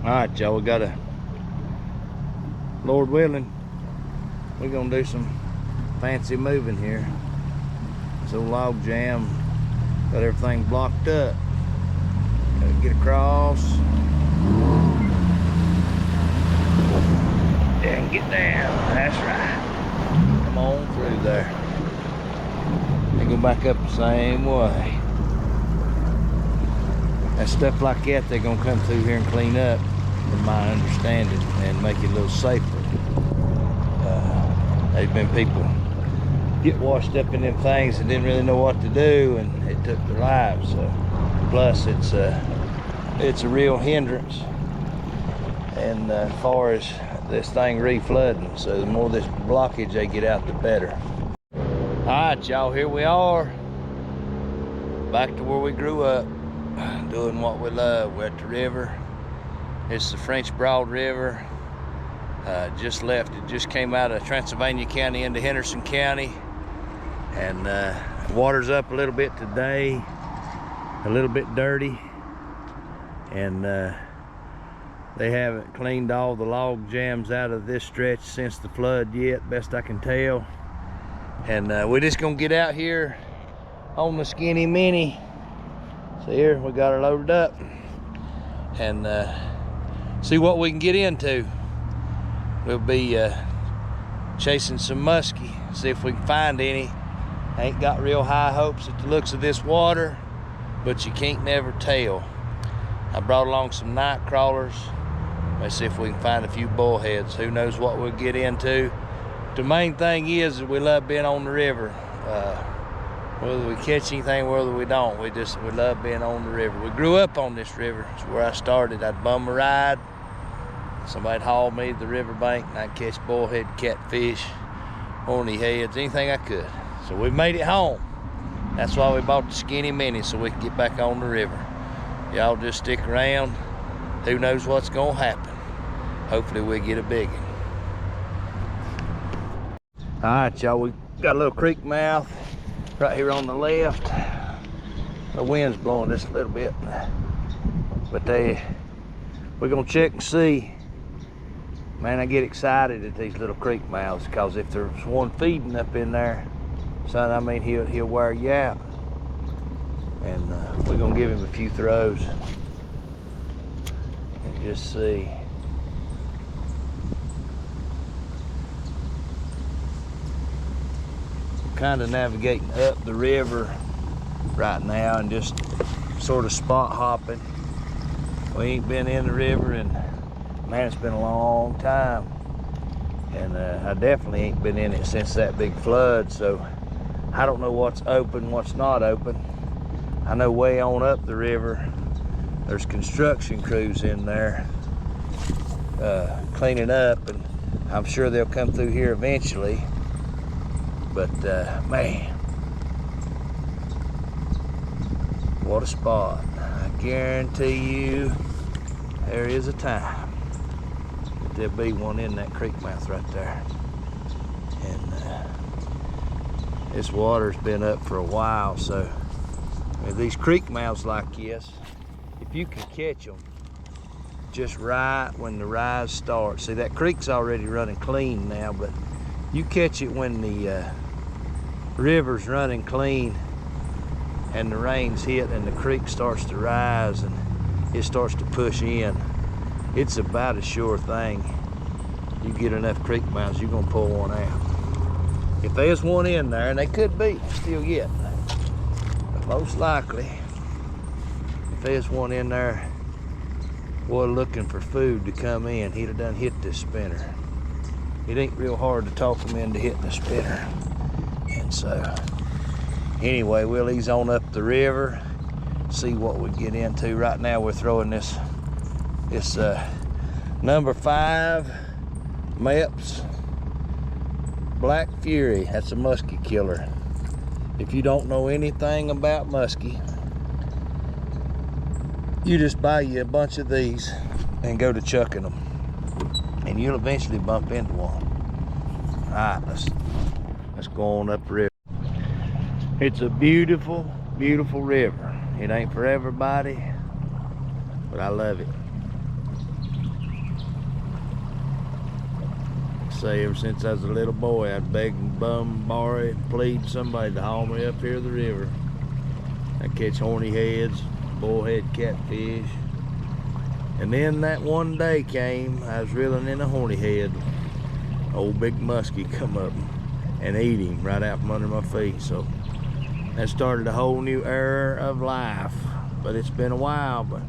Alright, y'all, we got a, Lord willing, we're gonna do some fancy moving here. This old log jam got everything blocked up. Gotta get across and get down. That's right. Come on through there and go back up the same way. And stuff like that, they're gonna come through here and clean up, from my understanding, and make it a little safer. There's been people get washed up in them things and didn't really know what to do, and it took their lives. So, plus, it's a real hindrance, and as far as this thing reflooding, so the more this blockage they get out, the better. All right, y'all, here we are, back to where we grew up, doing what we love. We're at the river. It's the French Broad River. Just left. It just came out of Transylvania County into Henderson County, and water's up a little bit today, a little bit dirty, and they haven't cleaned all the log jams out of this stretch since the flood yet, best I can tell. And we're just gonna get out here on the Skinny Mini. So here we got her loaded up, and see what we can get into. We'll be chasing some muskie, see if we can find any. Ain't got real high hopes at the looks of this water, but you can't never tell. I brought along some night crawlers. Let's see if we can find a few bullheads. Who knows what we'll get into. The main thing is that we love being on the river. Whether we catch anything, whether we don't, we love being on the river. We grew up on this river. It's where I started. I'd bum a ride. Somebody'd haul me to the riverbank, and I'd catch bullhead, catfish, horny heads, anything I could. So we made it home. That's why we bought the Skinny Mini, so we could get back on the river. Y'all just stick around. Who knows what's gonna happen. Hopefully we get a big one. All right, y'all, we got a little creek mouth right here on the left. The wind's blowing just a little bit, but we're gonna check and see. Man, I get excited at these little creek mouths, because if there's one feeding up in there, son, I mean, he'll wear you out. And we're gonna give him a few throws and just see. Kind of navigating up the river right now and just sort of spot hopping. We ain't been in the river, and man, it's been a long time, and I definitely ain't been in it since that big flood, so I don't know what's open, what's not open. I know way on up the river there's construction crews in there cleaning up, and I'm sure they'll come through here eventually. But man, what a spot. I guarantee you there is a time that there'll be one in that creek mouth right there. And this water's been up for a while, so I mean, these creek mouths like this, if you can catch them just right when the rise starts. See, that creek's already running clean now, but you catch it when the river's running clean and the rains hit and the creek starts to rise and it starts to push in. It's about a sure thing. You get enough creek mouths, you're gonna pull one out. If there's one in there, and they could be still yet, but most likely, if there's one in there, boy, looking for food to come in, he'd have done hit this spinner. It ain't real hard to talk them into hitting the spinner. And so, anyway, we'll ease on up the river, see what we get into. Right now, we're throwing this number 5 Mepps Black Fury. That's a muskie killer. If you don't know anything about muskie, you just buy you a bunch of these and go to chucking them, and you'll eventually bump into one. All right, let's go on up the river. It's a beautiful, beautiful river. It ain't for everybody, but I love it. say, ever since I was a little boy, I'd beg and bum, borrow, and plead somebody to haul me up here the river. I'd catch horny heads, bullhead catfish. And then that one day came, I was reeling in a horny head. Old big muskie come up and eat him right out from under my feet. So that started a whole new era of life. But it's been a while, but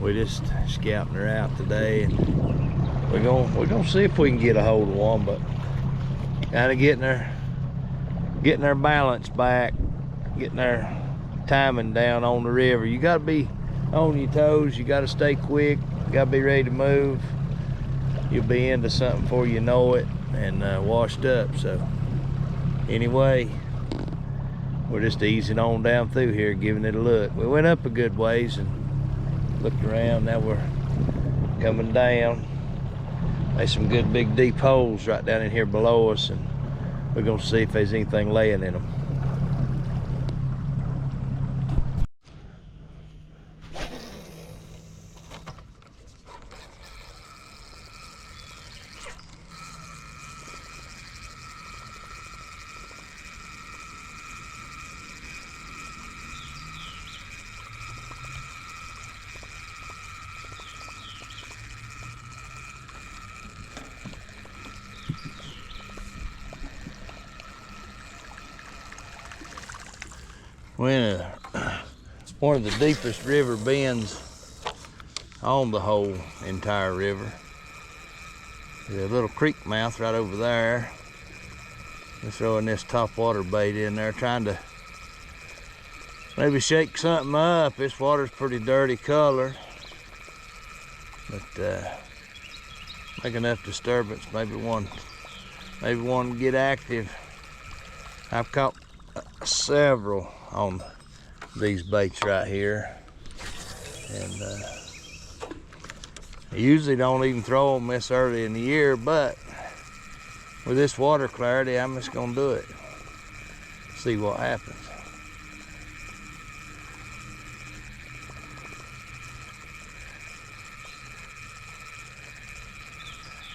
we're just scouting her out today, and we're gonna see if we can get a hold of one, but kind of getting our balance back, getting our timing down on the river. You got to be on your toes, you got to stay quick, you got to be ready to move. You'll be into something before you know it, and washed up. So anyway, we're just easing on down through here, giving it a look. We went up a good ways and looked around. Now we're coming down. There's some good big deep holes right down in here below us, and we're gonna see if there's anything laying in them. We're in one of the deepest river bends on the whole entire river. There's a little creek mouth right over there. We're throwing this top water bait in there, trying to maybe shake something up. This water's pretty dirty color, but make enough disturbance. Maybe one get active. I've caught several on these baits right here, and I usually don't even throw them this early in the year, but with this water clarity, I'm just gonna do it, see what happens.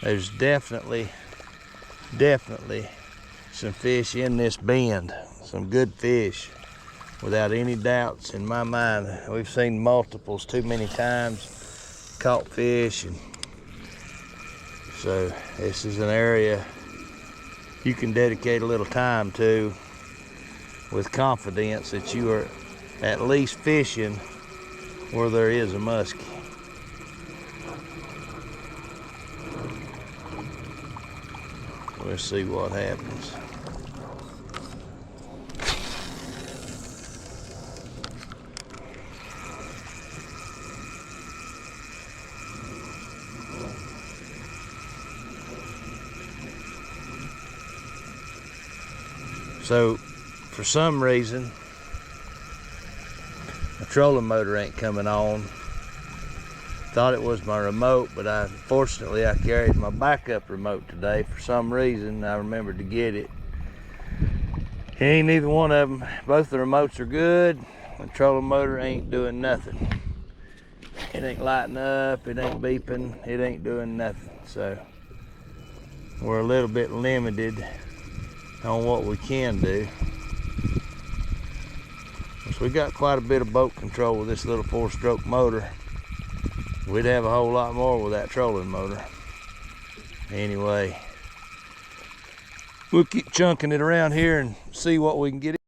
There's definitely some fish in this bend, some good fish, without any doubts in my mind. We've seen multiples too many times, caught fish, and so this is an area you can dedicate a little time to with confidence that you are at least fishing where there is a muskie. We'll see what happens. So, for some reason, my trolling motor ain't coming on. Thought it was my remote, but unfortunately I carried my backup remote today. For some reason, I remembered to get it. Ain't neither one of them. Both the remotes are good. The trolling motor ain't doing nothing. It ain't lighting up, it ain't beeping, it ain't doing nothing. So, we're a little bit limited on what we can do. So we got quite a bit of boat control with this little 4-stroke motor. We'd have a whole lot more with that trolling motor. Anyway, we'll keep chunking it around here and see what we can get.